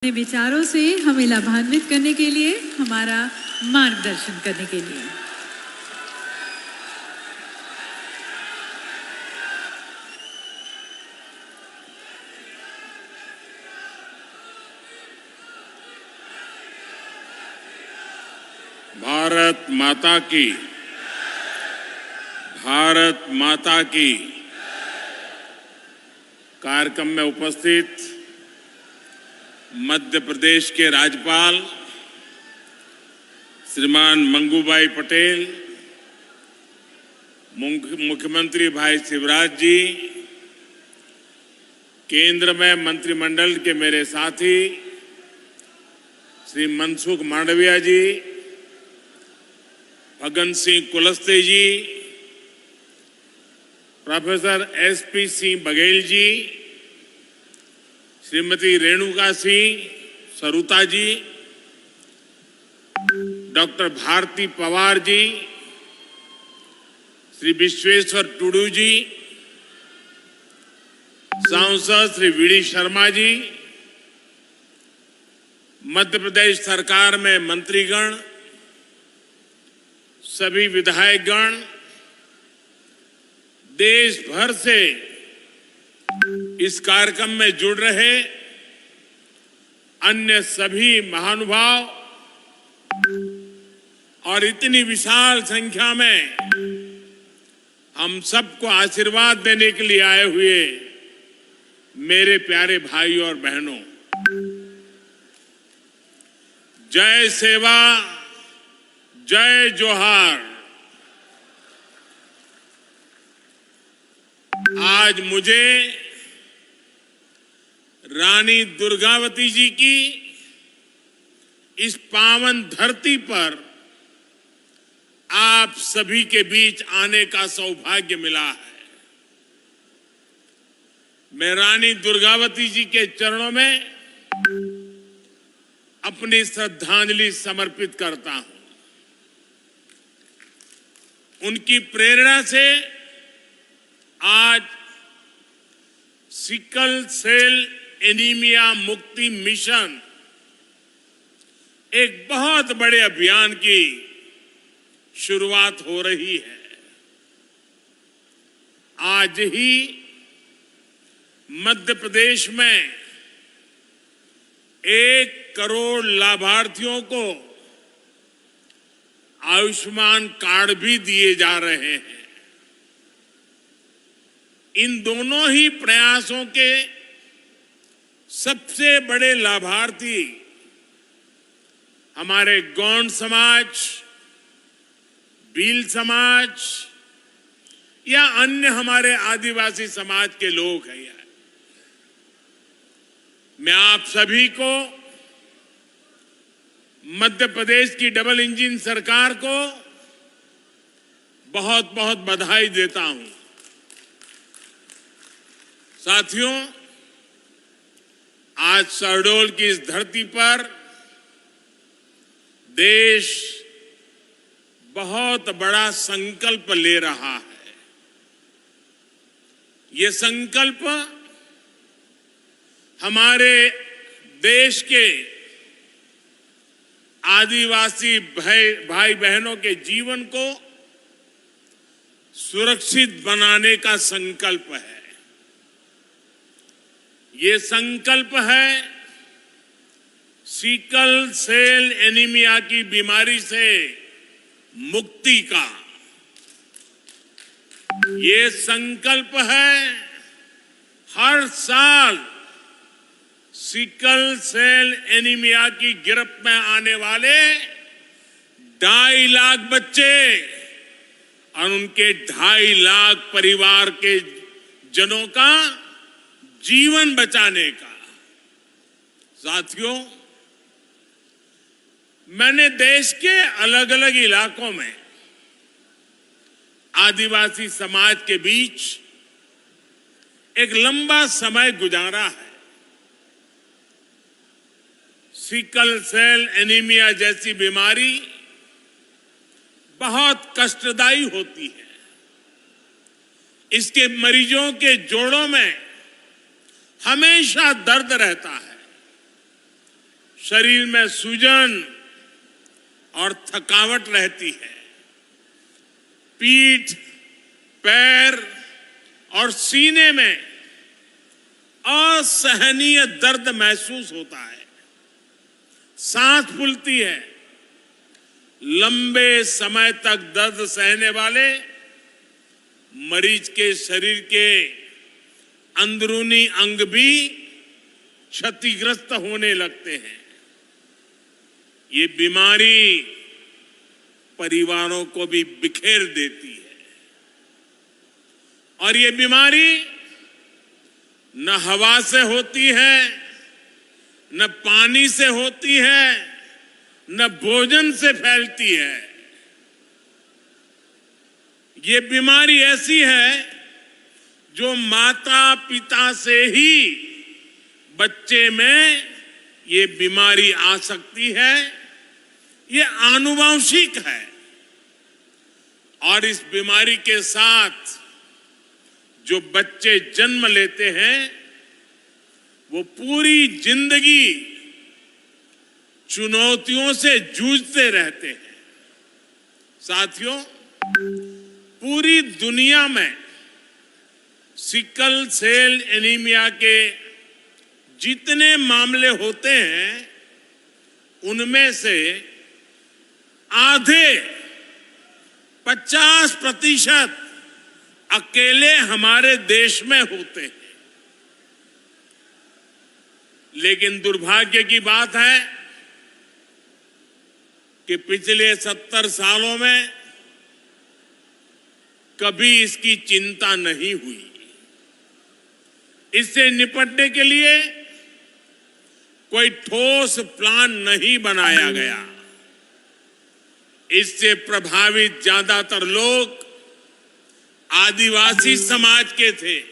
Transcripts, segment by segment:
अपने विचारों से हमें लाभान्वित करने के लिए, हमारा मार्गदर्शन करने के लिए। भारत माता की, भारत माता की। कार्यक्रम में उपस्थित मध्य प्रदेश के राज्यपाल श्रीमान मंगूभाई पटेल, मुख्यमंत्री भाई शिवराज जी, केंद्र में मंत्रिमंडल के मेरे साथी श्री मनसुख मांडविया जी, फग्गन सिंह कुलस्ते जी, प्रोफेसर एसपी सिंह बघेल जी, श्रीमती रेणुका सिंह सरुता जी, डॉक्टर भारती पवार जी, श्री विश्वेश्वर टुडू जी, सांसद श्री वीडी शर्मा जी, मध्य प्रदेश सरकार में मंत्रीगण, सभी विधायकगण, देश भर से इस कार्यक्रम में जुड़ रहे अन्य सभी महानुभाव और इतनी विशाल संख्या में हम सबको आशीर्वाद देने के लिए आए हुए मेरे प्यारे भाई और बहनों, जय सेवा, जय जोहार। आज मुझे रानी दुर्गावती जी की इस पावन धरती पर आप सभी के बीच आने का सौभाग्य मिला है। मैं रानी दुर्गावती जी के चरणों में अपनी श्रद्धांजलि समर्पित करता हूं। उनकी प्रेरणा से आज सिकल सेल एनीमिया मुक्ति मिशन एक बहुत बड़े अभियान की शुरुआत हो रही है। आज ही मध्य प्रदेश में 1 करोड़ लाभार्थियों को आयुष्मान कार्ड भी दिए जा रहे हैं। इन दोनों ही प्रयासों के सबसे बड़े लाभार्थी हमारे गौंड समाज, भील समाज या अन्य हमारे आदिवासी समाज के लोग हैं। मैं आप सभी को, मध्य प्रदेश की डबल इंजन सरकार को बहुत बहुत बधाई देता हूं। साथियों, आज शहडोल की इस धरती पर देश बहुत बड़ा संकल्प ले रहा है। ये संकल्प हमारे देश के आदिवासी भाई बहनों के जीवन को सुरक्षित बनाने का संकल्प है। ये संकल्प है सिकल सेल एनीमिया की बीमारी से मुक्ति का। ये संकल्प है हर साल सिकल सेल एनीमिया की गिरफ्त में आने वाले 2.5 लाख बच्चे और उनके 2.5 लाख परिवार के जनों का जीवन बचाने का। साथियों, मैंने देश के अलग अलग इलाकों में आदिवासी समाज के बीच एक लंबा समय गुजारा है। सिकल सेल एनीमिया जैसी बीमारी बहुत कष्टदायी होती है। इसके मरीजों के जोड़ों में हमेशा दर्द रहता है शरीर में सूजन और थकावट रहती है। पीठ, पैर और सीने में असहनीय दर्द महसूस होता है। सांस फूलती है। लंबे समय तक दर्द सहने वाले मरीज के शरीर के अंदरूनी अंग भी क्षतिग्रस्त होने लगते हैं। ये बीमारी परिवारों को भी बिखेर देती है। और ये बीमारी न हवा से होती है, न पानी से होती है, न भोजन से फैलती है। ये बीमारी ऐसी है जो माता पिता से ही बच्चे में ये बीमारी आ सकती है। ये आनुवंशिक है। और इस बीमारी के साथ जो बच्चे जन्म लेते हैं वो पूरी जिंदगी चुनौतियों से जूझते रहते हैं। साथियों, पूरी दुनिया में सिकल सेल एनीमिया के जितने मामले होते हैं उनमें से आधे 50% अकेले हमारे देश में होते हैं। लेकिन दुर्भाग्य की बात है कि पिछले 70 सालों में कभी इसकी चिंता नहीं हुई। इससे निपटने के लिए कोई ठोस प्लान नहीं बनाया गया। इससे प्रभावित ज्यादातर लोग आदिवासी समाज के थे।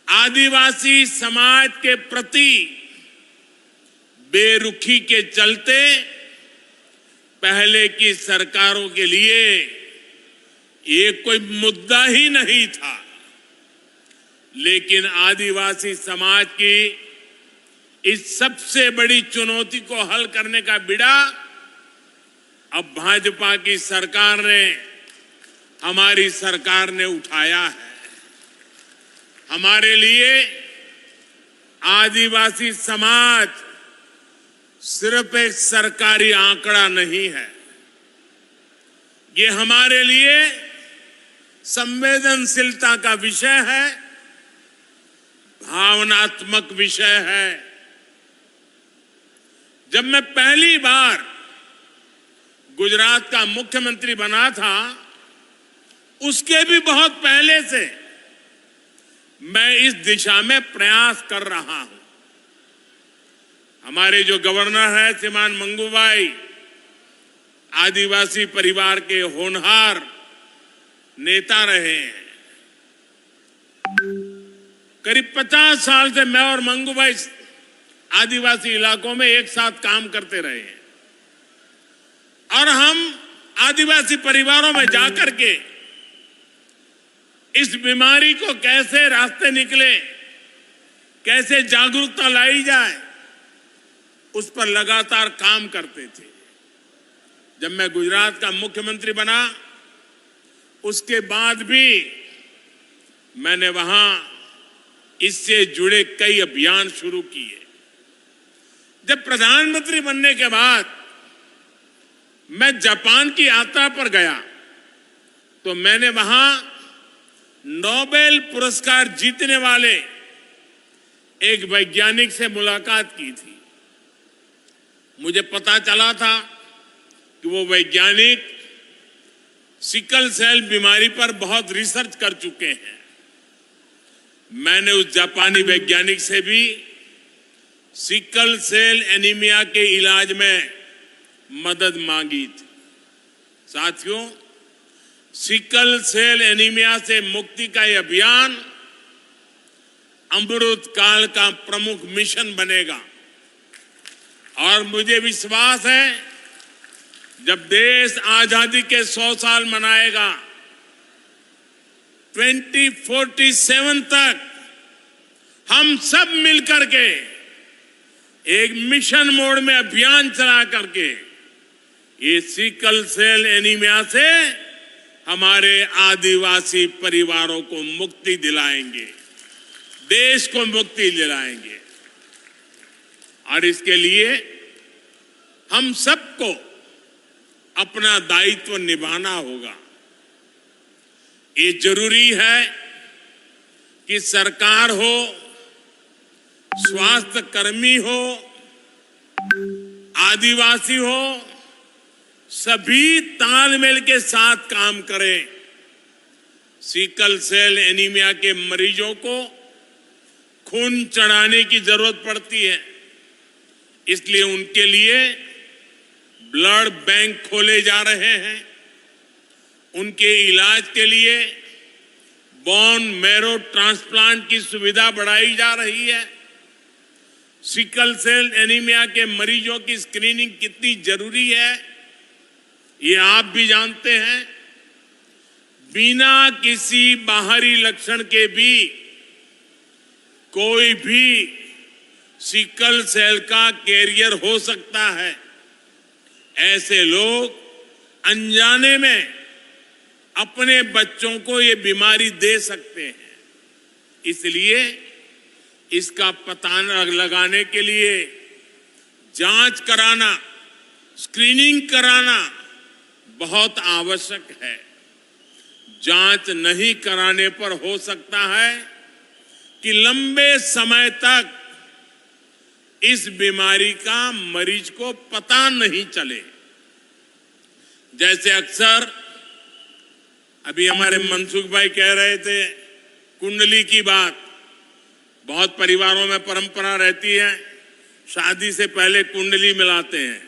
आदिवासी समाज के प्रति बेरुखी के चलते पहले की सरकारों के लिए ये कोई मुद्दा ही नहीं था। लेकिन आदिवासी समाज की इस सबसे बड़ी चुनौती को हल करने का बीड़ा अब भाजपा की सरकार ने, हमारी सरकार ने उठाया है। हमारे लिए आदिवासी समाज सिर्फ एक सरकारी आंकड़ा नहीं है। ये हमारे लिए संवेदनशीलता का विषय है, भावनात्मक विषय है। जब मैं पहली बार गुजरात का मुख्यमंत्री बना था, उसके भी बहुत पहले से मैं इस दिशा में प्रयास कर रहा हूं। हमारे जो गवर्नर है श्रीमान मंगूभाई, आदिवासी परिवार के होनहार नेता रहे हैं। करीब 50 साल से मैं और मंगूभाई आदिवासी इलाकों में एक साथ काम करते रहे हैं। और हम आदिवासी परिवारों में जाकर के इस बीमारी को कैसे रास्ते निकले, कैसे जागरूकता लाई जाए, उस पर लगातार काम करते थे। जब मैं गुजरात का मुख्यमंत्री बना, उसके बाद भी मैंने वहां इससे जुड़े कई अभियान शुरू किए। जब प्रधानमंत्री बनने के बाद मैं जापान की यात्रा पर गया तो मैंने वहां नोबेल पुरस्कार जीतने वाले एक वैज्ञानिक से मुलाकात की थी। मुझे पता चला था कि वो वैज्ञानिक सिकल सेल बीमारी पर बहुत रिसर्च कर चुके हैं। मैंने उस जापानी वैज्ञानिक से भी सिकल सेल एनीमिया के इलाज में मदद मांगी थी। साथियों, सिकल सेल एनीमिया से मुक्ति का यह अभियान अमृत काल का प्रमुख मिशन बनेगा। और मुझे विश्वास है जब देश आजादी के 100 साल मनाएगा, 2047 तक हम सब मिलकर के एक मिशन मोड में अभियान चला करके ये सिकल सेल एनीमिया से हमारे आदिवासी परिवारों को मुक्ति दिलाएंगे, देश को मुक्ति दिलाएंगे। और इसके लिए हम सबको अपना दायित्व निभाना होगा। ये जरूरी है कि सरकार हो, स्वास्थ्य कर्मी हो, आदिवासी हो, सभी तालमेल के साथ काम करें। सिकल सेल एनीमिया के मरीजों को खून चढ़ाने की जरूरत पड़ती है, इसलिए उनके लिए ब्लड बैंक खोले जा रहे हैं। उनके इलाज के लिए बोन मैरो ट्रांसप्लांट की सुविधा बढ़ाई जा रही है। सिकल सेल एनीमिया के मरीजों की स्क्रीनिंग कितनी जरूरी है, ये आप भी जानते हैं। बिना किसी बाहरी लक्षण के भी कोई भी सिकल सेल का कैरियर हो सकता है। ऐसे लोग अनजाने में अपने बच्चों को ये बीमारी दे सकते हैं। इसलिए इसका पता लगाने के लिए जांच कराना, स्क्रीनिंग कराना बहुत आवश्यक है। जांच नहीं कराने पर हो सकता है कि लंबे समय तक इस बीमारी का मरीज को पता नहीं चले। जैसे अक्सर अभी हमारे मनसुख भाई कह रहे थे कुंडली की बात, बहुत परिवारों में परंपरा रहती है, शादी से पहले कुंडली मिलाते हैं,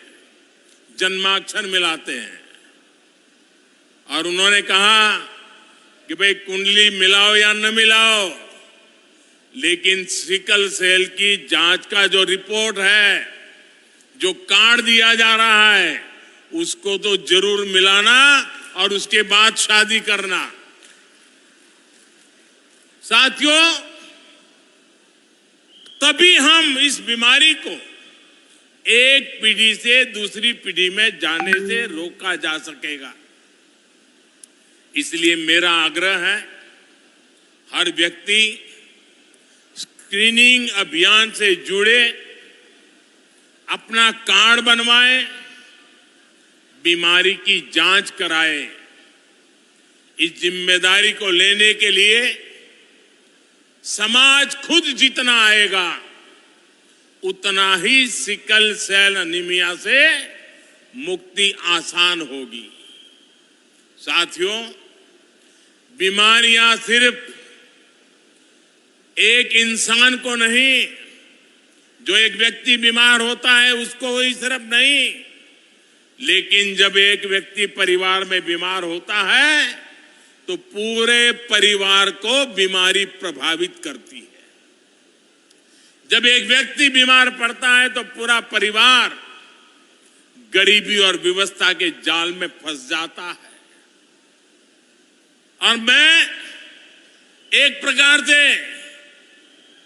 जन्माक्षर मिलाते हैं। और उन्होंने कहा कि भाई कुंडली मिलाओ या न मिलाओ, लेकिन सिकल सेल की जांच का जो रिपोर्ट है, जो कार्ड दिया जा रहा है, उसको तो जरूर मिलाना और उसके बाद शादी करना। साथियों, तभी हम इस बीमारी को एक पीढ़ी से दूसरी पीढ़ी में जाने से रोका जा सकेगा। इसलिए मेरा आग्रह है, हर व्यक्ति स्क्रीनिंग अभियान से जुड़े, अपना कार्ड बनवाए, बीमारी की जांच कराए। इस जिम्मेदारी को लेने के लिए समाज खुद जितना आएगा, उतना ही सिकल सेल एनीमिया से मुक्ति आसान होगी। साथियों, बीमारियां सिर्फ एक इंसान को नहीं, जो एक व्यक्ति बीमार होता है उसको ही सिर्फ नहीं, लेकिन जब एक व्यक्ति परिवार में बीमार होता है तो पूरे परिवार को बीमारी प्रभावित करती है। जब एक व्यक्ति बीमार पड़ता है तो पूरा परिवार गरीबी और विवशता के जाल में फंस जाता है। और मैं एक प्रकार से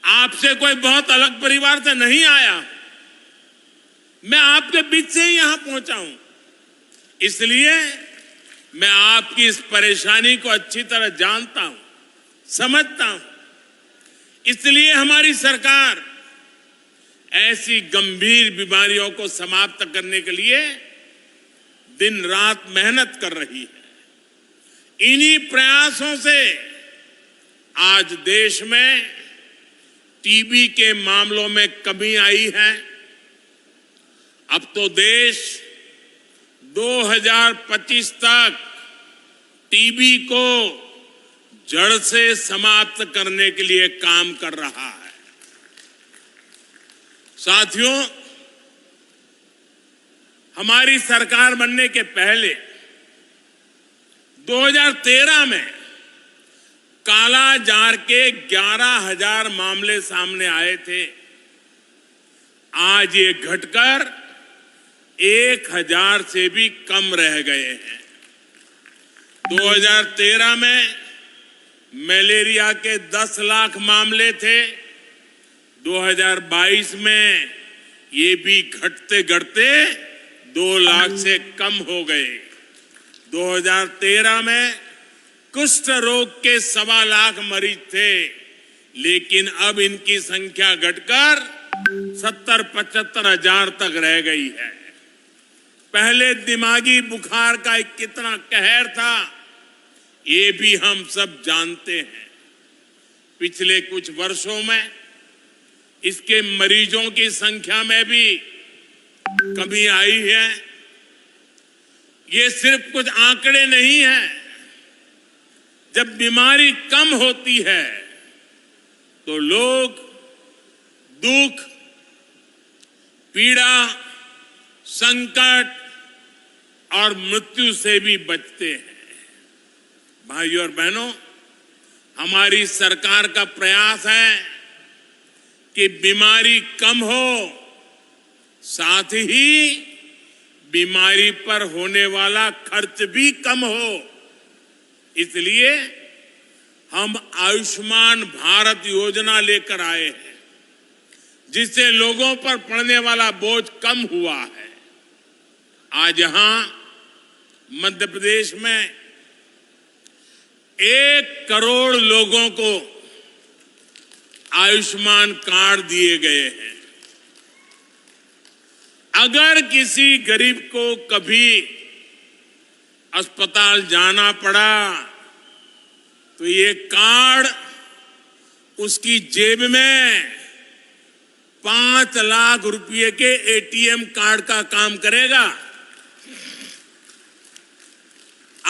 आपसे कोई बहुत अलग परिवार से नहीं आया, मैं आपके बीच से ही यहां पहुंचा हूं। इसलिए मैं आपकी इस परेशानी को अच्छी तरह जानता हूं, समझता हूं। इसलिए हमारी सरकार ऐसी गंभीर बीमारियों को समाप्त करने के लिए दिन रात मेहनत कर रही है। इन्हीं प्रयासों से आज देश में टीबी के मामलों में कमी आई है। अब तो देश 2025 तक टीबी को जड़ से समाप्त करने के लिए काम कर रहा है। साथियों, हमारी सरकार बनने के पहले 2013 में काला जार के 11,000 मामले सामने आए थे। आज ये घटकर 1,000 से भी कम रह गए हैं। 2013 में मलेरिया के 10 लाख मामले थे, 2022 में ये भी घटते घटते 2 लाख से कम हो गए। 2013 में कुष्ठ रोग के 1.25 लाख मरीज थे, लेकिन अब इनकी संख्या घटकर 70-75 हजार तक रह गई है। पहले दिमागी बुखार का कितना कहर था, ये भी हम सब जानते हैं। पिछले कुछ वर्षों में इसके मरीजों की संख्या में भी कमी आई है। ये सिर्फ कुछ आंकड़े नहीं हैं। जब बीमारी कम होती है तो लोग दुख, पीड़ा, संकट और मृत्यु से भी बचते हैं। भाइयों और बहनों, हमारी सरकार का प्रयास है कि बीमारी कम हो, साथ ही बीमारी पर होने वाला खर्च भी कम हो। इसलिए हम आयुष्मान भारत योजना लेकर आए हैं, जिससे लोगों पर पड़ने वाला बोझ कम हुआ है। आज यहां मध्य प्रदेश में 1 करोड़ लोगों को आयुष्मान कार्ड दिए गए हैं। अगर किसी गरीब को कभी अस्पताल जाना पड़ा तो ये कार्ड उसकी जेब में 5 लाख रुपए के एटीएम कार्ड का काम करेगा।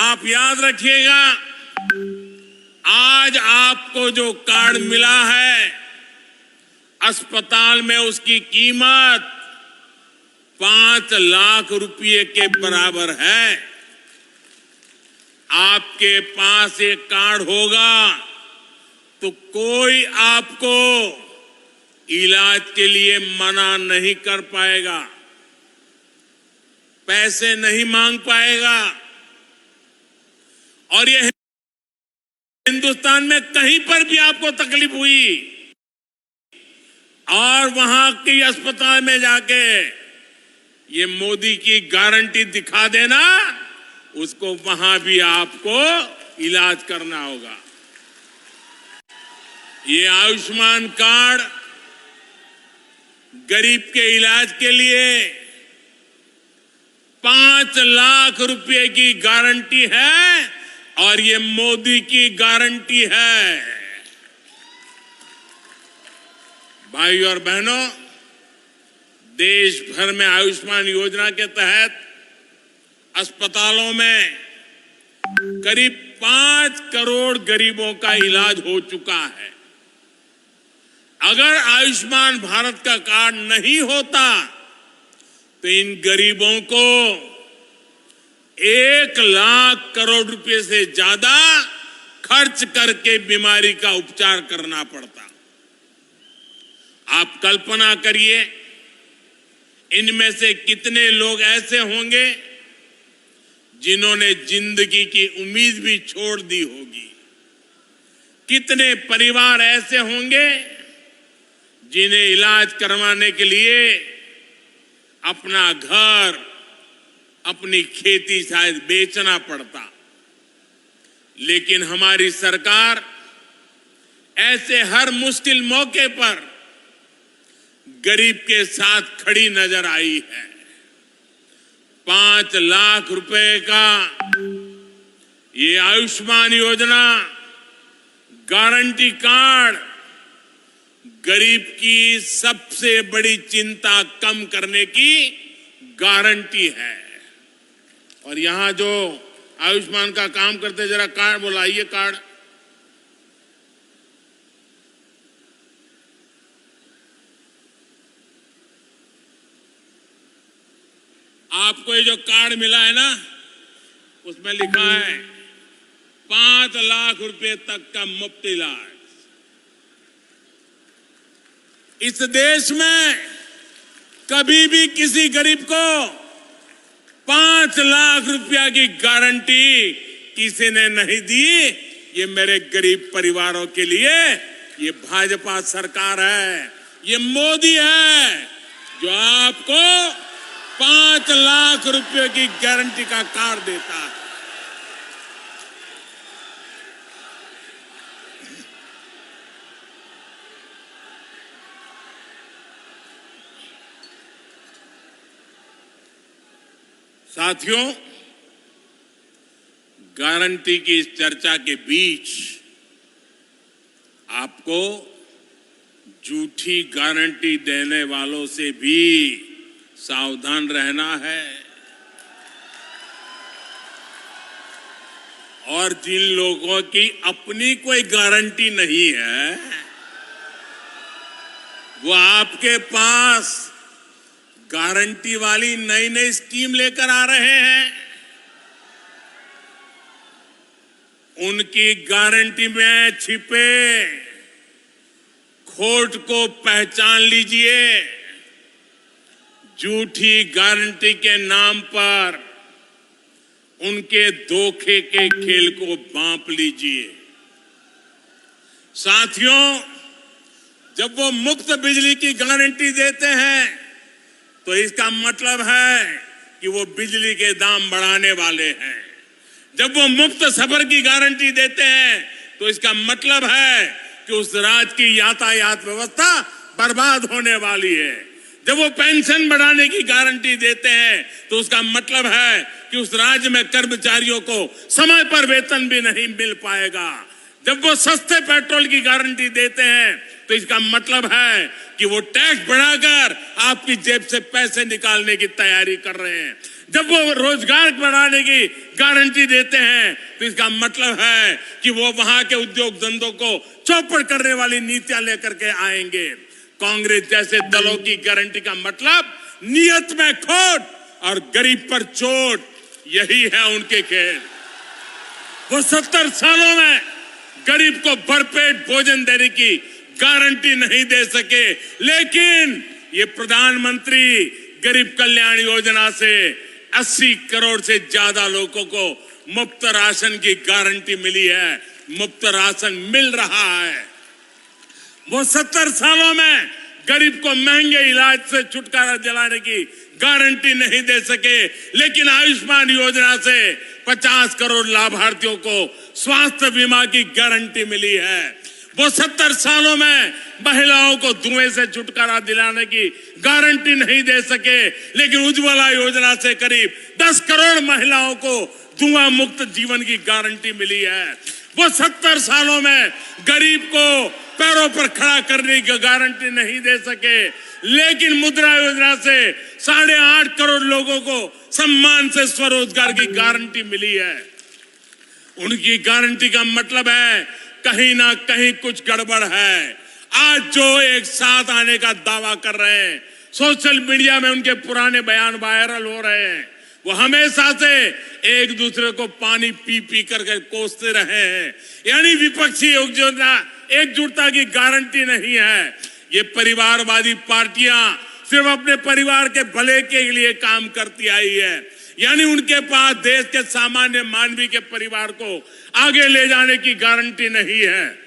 आप याद रखिएगा, आज आपको जो कार्ड मिला है, अस्पताल में उसकी कीमत 5 लाख रुपए के बराबर है। आपके पास एक कार्ड होगा तो कोई आपको इलाज के लिए मना नहीं कर पाएगा, पैसे नहीं मांग पाएगा। और ये हिंदुस्तान में कहीं पर भी आपको तकलीफ हुई और वहां के अस्पताल में जाके ये मोदी की गारंटी दिखा देना, उसको वहां भी आपको इलाज करना होगा। ये आयुष्मान कार्ड गरीब के इलाज के लिए 5 लाख रुपए की गारंटी है और ये मोदी की गारंटी है। भाइयों और बहनों, देश भर में आयुष्मान योजना के तहत अस्पतालों में करीब 5 करोड़ गरीबों का इलाज हो चुका है। अगर आयुष्मान भारत का कार्ड नहीं होता तो इन गरीबों को 1 लाख करोड़ रुपए से ज्यादा खर्च करके बीमारी का उपचार करना पड़ता। आप कल्पना करिए, इनमें से कितने लोग ऐसे होंगे जिन्होंने जिंदगी की उम्मीद भी छोड़ दी होगी। कितने परिवार ऐसे होंगे जिन्हें इलाज करवाने के लिए अपना घर, अपनी खेती शायद बेचना पड़ता। लेकिन हमारी सरकार ऐसे हर मुश्किल मौके पर गरीब के साथ खड़ी नजर आई है। 5 लाख रुपए का ये आयुष्मान योजना गारंटी कार्ड गरीब की सबसे बड़ी चिंता कम करने की गारंटी है। और यहां जो आयुष्मान का काम करते, जरा कार्ड बुलाइए। कार्ड आपको ये जो कार्ड मिला है ना, उसमें लिखा है 5 लाख रुपए तक का मुफ्त इलाज। इस देश में कभी भी किसी गरीब को 5 लाख रुपया की गारंटी किसी ने नहीं दी। ये मेरे गरीब परिवारों के लिए ये भाजपा सरकार है, ये मोदी है जो आपको 5 लाख रुपए की गारंटी का कार्ड देता है। साथियों, गारंटी की इस चर्चा के बीच आपको झूठी गारंटी देने वालों से भी सावधान रहना है। और जिन लोगों की अपनी कोई गारंटी नहीं है, वो आपके पास गारंटी वाली नई नई स्कीम लेकर आ रहे हैं। उनकी गारंटी में छिपे खोट को पहचान लीजिए। झूठी गारंटी के नाम पर उनके धोखे के खेल को भांप लीजिए। साथियों, जब वो मुफ्त बिजली की गारंटी देते हैं तो इसका मतलब है कि वो बिजली के दाम बढ़ाने वाले हैं। जब वो मुफ्त सफर की गारंटी देते हैं तो इसका मतलब है कि उस राज्य की यातायात व्यवस्था बर्बाद होने वाली है। जब वो पेंशन बढ़ाने की गारंटी देते हैं तो उसका मतलब है कि उस राज्य में कर्मचारियों को समय पर वेतन भी नहीं मिल पाएगा। जब वो सस्ते पेट्रोल की गारंटी देते हैं तो इसका मतलब है कि वो टैक्स बढ़ाकर आपकी जेब से पैसे निकालने की तैयारी कर रहे हैं। जब वो रोजगार बढ़ाने की गारंटी देते हैं तो इसका मतलब है कि वो वहां के उद्योग धंधों को चौपट करने वाली नीतियां लेकर के आएंगे। कांग्रेस जैसे दलों की गारंटी का मतलब नियत में खोट और गरीब पर चोट, यही है उनके खेल। वो 70 सालों में गरीब को भरपेट भोजन देने की गारंटी नहीं दे सके, लेकिन ये प्रधानमंत्री गरीब कल्याण योजना से 80 करोड़ से ज्यादा लोगों को मुफ्त राशन की गारंटी मिली है। मुफ्त राशन मिल रहा है। वो 70 सालों में गरीब को महंगे इलाज से छुटकारा दिलाने की गारंटी नहीं दे सके, लेकिन आयुष्मान योजना से 50 करोड़ लाभार्थियों को स्वास्थ्य बीमा की गारंटी मिली है। वो 70 सालों में महिलाओं को धुएं से छुटकारा दिलाने की गारंटी नहीं दे सके, लेकिन उज्ज्वला योजना से करीब 10 करोड़ महिलाओं को धुआं मुक्त जीवन की गारंटी मिली है। वो 70 सालों में गरीब को पैरों पर खड़ा करने की गारंटी नहीं दे सके, लेकिन मुद्रा योजना से 8.5 करोड़ लोगों को सम्मान से स्वरोजगार की गारंटी मिली है। उनकी गारंटी का मतलब है कहीं ना कहीं कुछ गड़बड़ है। आज जो एक साथ आने का दावा कर रहे हैं, सोशल मीडिया में उनके पुराने बयान वायरल हो रहे हैं। वो हमेशा से एक दूसरे को पानी पी पी करके कोसते रहे हैं। यानी विपक्षी एकजुटता की गारंटी नहीं है। ये परिवारवादी पार्टियां सिर्फ अपने परिवार के भले के लिए काम करती आई है। यानी उनके पास देश के सामान्य मानवी के परिवार को आगे ले जाने की गारंटी नहीं है।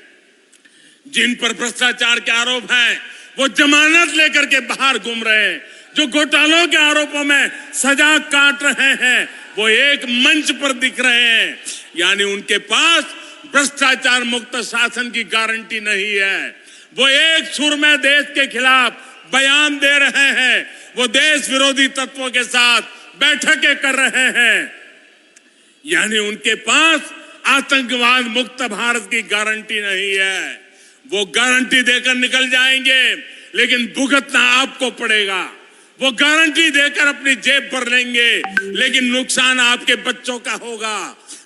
जिन पर भ्रष्टाचार के आरोप हैं, वो जमानत लेकर के बाहर घूम रहे हैं। जो घोटालों के आरोपों में सजा काट रहे हैं, वो एक मंच पर दिख रहे हैं। यानी उनके पास भ्रष्टाचार मुक्त शासन की गारंटी नहीं है। वो एक सुर में देश के खिलाफ बयान दे रहे हैं। वो देश विरोधी तत्वों के साथ बैठकें कर रहे हैं। यानी उनके पास आतंकवाद मुक्त भारत की गारंटी नहीं है। वो गारंटी देकर निकल जाएंगे, लेकिन भुगतना आपको पड़ेगा। वो गारंटी देकर अपनी जेब भर लेंगे, लेकिन नुकसान आपके बच्चों का होगा।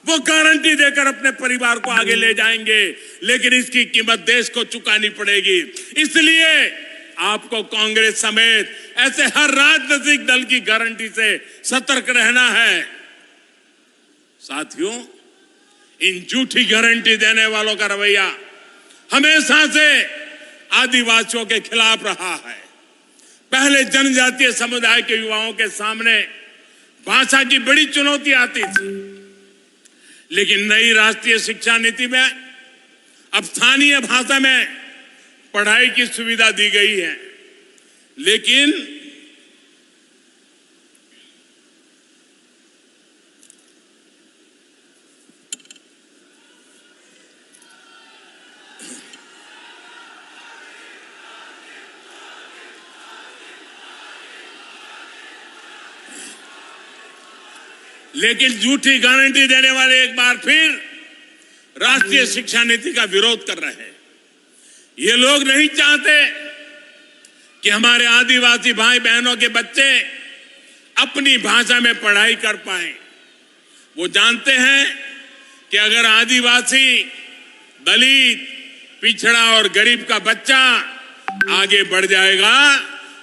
वो गारंटी देकर अपने परिवार को आगे ले जाएंगे, लेकिन इसकी कीमत देश को चुकानी पड़ेगी। इसलिए आपको कांग्रेस समेत ऐसे हर राजनीतिक दल की गारंटी से सतर्क रहना है। साथियों, इन झूठी गारंटी देने वालों का रवैया हमेशा से आदिवासियों के खिलाफ रहा है। पहले जनजातीय समुदाय के युवाओं के सामने भाषा की बड़ी चुनौती आती थी, लेकिन नई राष्ट्रीय शिक्षा नीति में अब स्थानीय भाषा में पढ़ाई की सुविधा दी गई है। लेकिन लेकिन झूठी गारंटी देने वाले एक बार फिर राष्ट्रीय शिक्षा नीति का विरोध कर रहे हैं। ये लोग नहीं चाहते कि हमारे आदिवासी भाई बहनों के बच्चे अपनी भाषा में पढ़ाई कर पाएं। वो जानते हैं कि अगर आदिवासी, दलित, पिछड़ा और गरीब का बच्चा आगे बढ़ जाएगा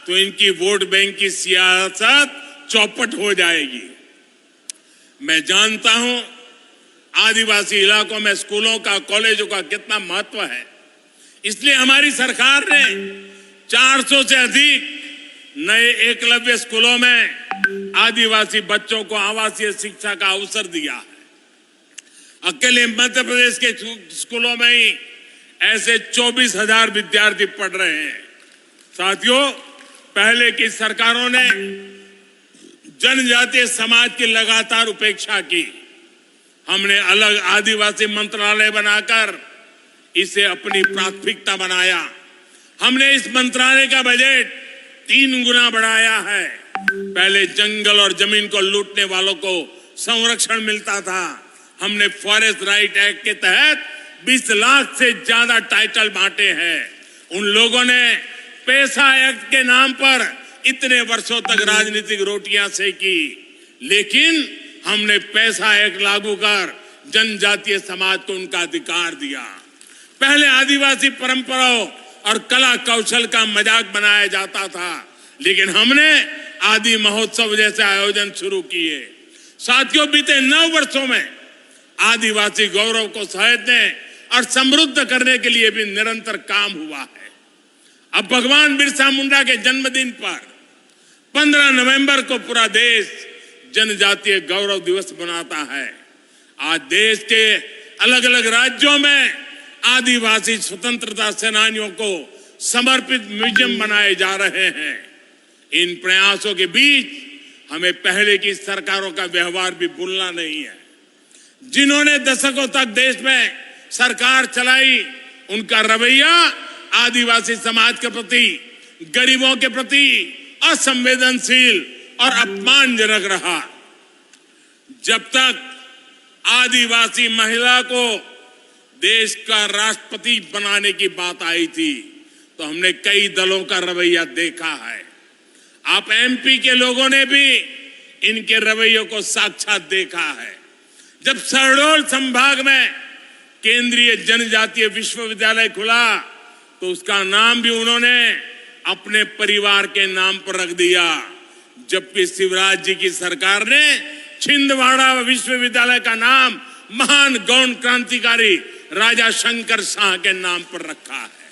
तो इनकी वोट बैंक की सियासत चौपट हो जाएगी। मैं जानता हूं आदिवासी इलाकों में स्कूलों का, कॉलेजों का कितना महत्व है। इसलिए हमारी सरकार ने 400 से अधिक नए एकलव्य स्कूलों में आदिवासी बच्चों को आवासीय शिक्षा का अवसर दिया है। अकेले मध्य प्रदेश के स्कूलों में ही ऐसे 24,000 विद्यार्थी पढ़ रहे हैं। साथियों, पहले की सरकारों ने जनजातीय समाज की लगातार उपेक्षा की। हमने अलग आदिवासी मंत्रालय बनाकर इसे अपनी प्राथमिकता बनाया। हमने इस मंत्रालय का बजट 3 गुना बढ़ाया है। पहले जंगल और जमीन को लूटने वालों को संरक्षण मिलता था। हमने फॉरेस्ट राइट एक्ट के तहत 20 लाख से ज्यादा टाइटल बांटे हैं। उन लोगों ने पैसा एक्ट के नाम पर इतने वर्षों तक राजनीतिक रोटियां सेकी, लेकिन हमने पैसा एक्ट लागू कर जनजातीय समाज को उनका अधिकार दिया। पहले आदिवासी परंपराओं और कला कौशल का मजाक बनाया जाता था, लेकिन हमने आदि महोत्सव जैसे आयोजन शुरू किए। साथियों, बीते 9 वर्षों में आदिवासी गौरव को सहेजने और समृद्ध करने के लिए भी निरंतर काम हुआ है। अब भगवान बिरसा मुंडा के जन्मदिन पर 15 नवंबर को पूरा देश जनजातीय गौरव दिवस मनाता है। आज देश के अलग अलग राज्यों में आदिवासी स्वतंत्रता सेनानियों को समर्पित म्यूजियम बनाए जा रहे हैं। इन प्रयासों के बीच हमें पहले की सरकारों का व्यवहार भी भूलना नहीं है। जिन्होंने दशकों तक देश में सरकार चलाई, उनका रवैया आदिवासी समाज के प्रति, गरीबों के प्रति असंवेदनशील और अपमानजनक रहा। जब तक आदिवासी महिला को देश का राष्ट्रपति बनाने की बात आई थी तो हमने कई दलों का रवैया देखा है। आप एमपी के लोगों ने भी इनके रवैयों को साक्षात देखा है। जब शहडोल संभाग में केंद्रीय जनजातीय विश्वविद्यालय खुला तो उसका नाम भी उन्होंने अपने परिवार के नाम पर रख दिया, जबकि शिवराज जी की सरकार ने छिंदवाड़ा विश्वविद्यालय का नाम महान गौण क्रांतिकारी राजा शंकर शाह के नाम पर रखा है।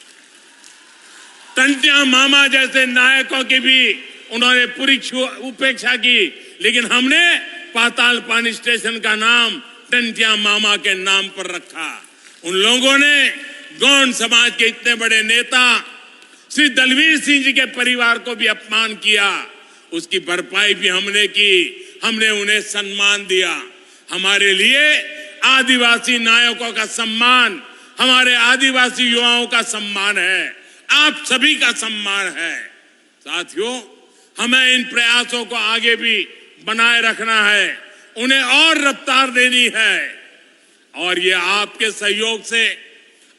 टंटिया मामा जैसे नायकों की भी उन्होंने पूरी उपेक्षा की, लेकिन हमने पाताल पानी स्टेशन का नाम टंटिया मामा के नाम पर रखा। उन लोगों ने गौंड समाज के इतने बड़े नेता श्री दलवीर सिंह जी के परिवार को भी अपमान किया, उसकी भरपाई भी हमने की। हमने उन्हें सम्मान दिया। हमारे लिए आदिवासी नायकों का सम्मान हमारे आदिवासी युवाओं का सम्मान है, आप सभी का सम्मान है। साथियों, हमें इन प्रयासों को आगे भी बनाए रखना है, उन्हें और रफ्तार देनी है, और ये आपके सहयोग से,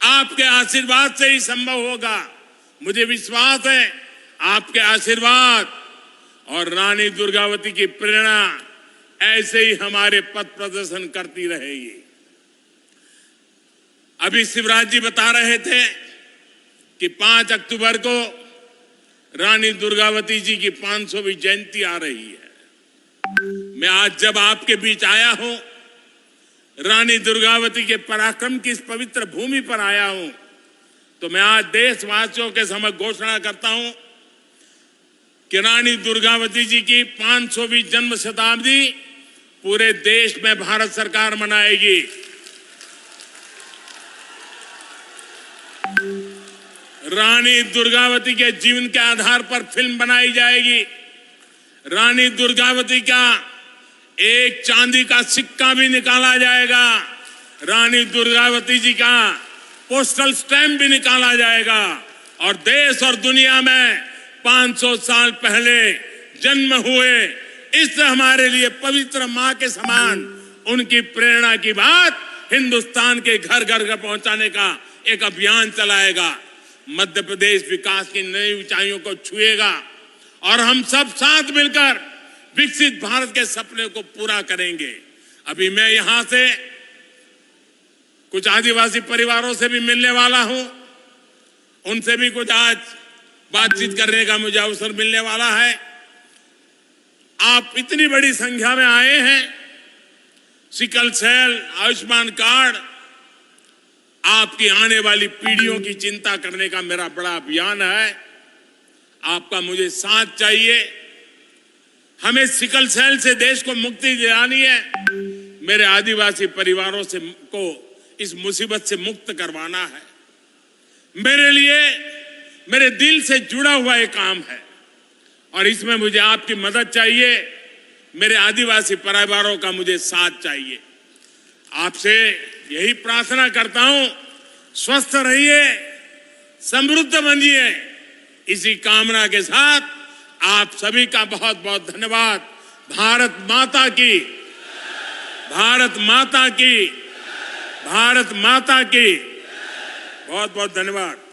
आपके आशीर्वाद से ही संभव होगा। मुझे विश्वास है आपके आशीर्वाद और रानी दुर्गावती की प्रेरणा ऐसे ही हमारे पथ प्रदर्शन करती रहेगी। अभी शिवराज जी बता रहे थे कि 5 अक्टूबर को रानी दुर्गावती जी की 500वीं जयंती आ रही है। मैं आज जब आपके बीच आया हूं, रानी दुर्गावती के पराक्रम की इस पवित्र भूमि पर आया हूं, तो मैं आज देशवासियों के समक्ष घोषणा करता हूं कि रानी दुर्गावती जी की 500वीं जन्म शताब्दी पूरे देश में भारत सरकार मनाएगी। रानी दुर्गावती के जीवन के आधार पर फिल्म बनाई जाएगी। रानी दुर्गावती का एक चांदी का सिक्का भी निकाला जाएगा। रानी दुर्गावती जी का पोस्टल स्टैम्प भी निकाला जाएगा और देश और दुनिया में 500 साल पहले जन्म हुए इस हमारे लिए पवित्र मां के समान उनकी प्रेरणा की बात हिंदुस्तान के घर घर पहुंचाने का एक अभियान चलाएगा। मध्य प्रदेश विकास की नई ऊंचाइयों को छुएगा और हम सब साथ मिलकर विकसित भारत के सपने को पूरा करेंगे। अभी मैं यहां से कुछ आदिवासी परिवारों से भी मिलने वाला हूं, उनसे भी कुछ आज बातचीत करने का मुझे अवसर मिलने वाला है। आप इतनी बड़ी संख्या में आए हैं। सिकल सेल, आयुष्मान कार्ड, आपकी आने वाली पीढ़ियों की चिंता करने का मेरा बड़ा अभियान है। आपका मुझे साथ चाहिए। हमें सिकल सेल से देश को मुक्ति दिलानी है। मेरे आदिवासी परिवारों से को इस मुसीबत से मुक्त करवाना है। मेरे लिए मेरे दिल से जुड़ा हुआ एक काम है और इसमें मुझे आपकी मदद चाहिए। मेरे आदिवासी परिवारों का मुझे साथ चाहिए। आपसे यही प्रार्थना करता हूं, स्वस्थ रहिए, समृद्ध बनिए। इसी कामना के साथ आप सभी का बहुत बहुत धन्यवाद। भारत माता की, भारत माता की, भारत माता की बहुत बहुत धन्यवाद।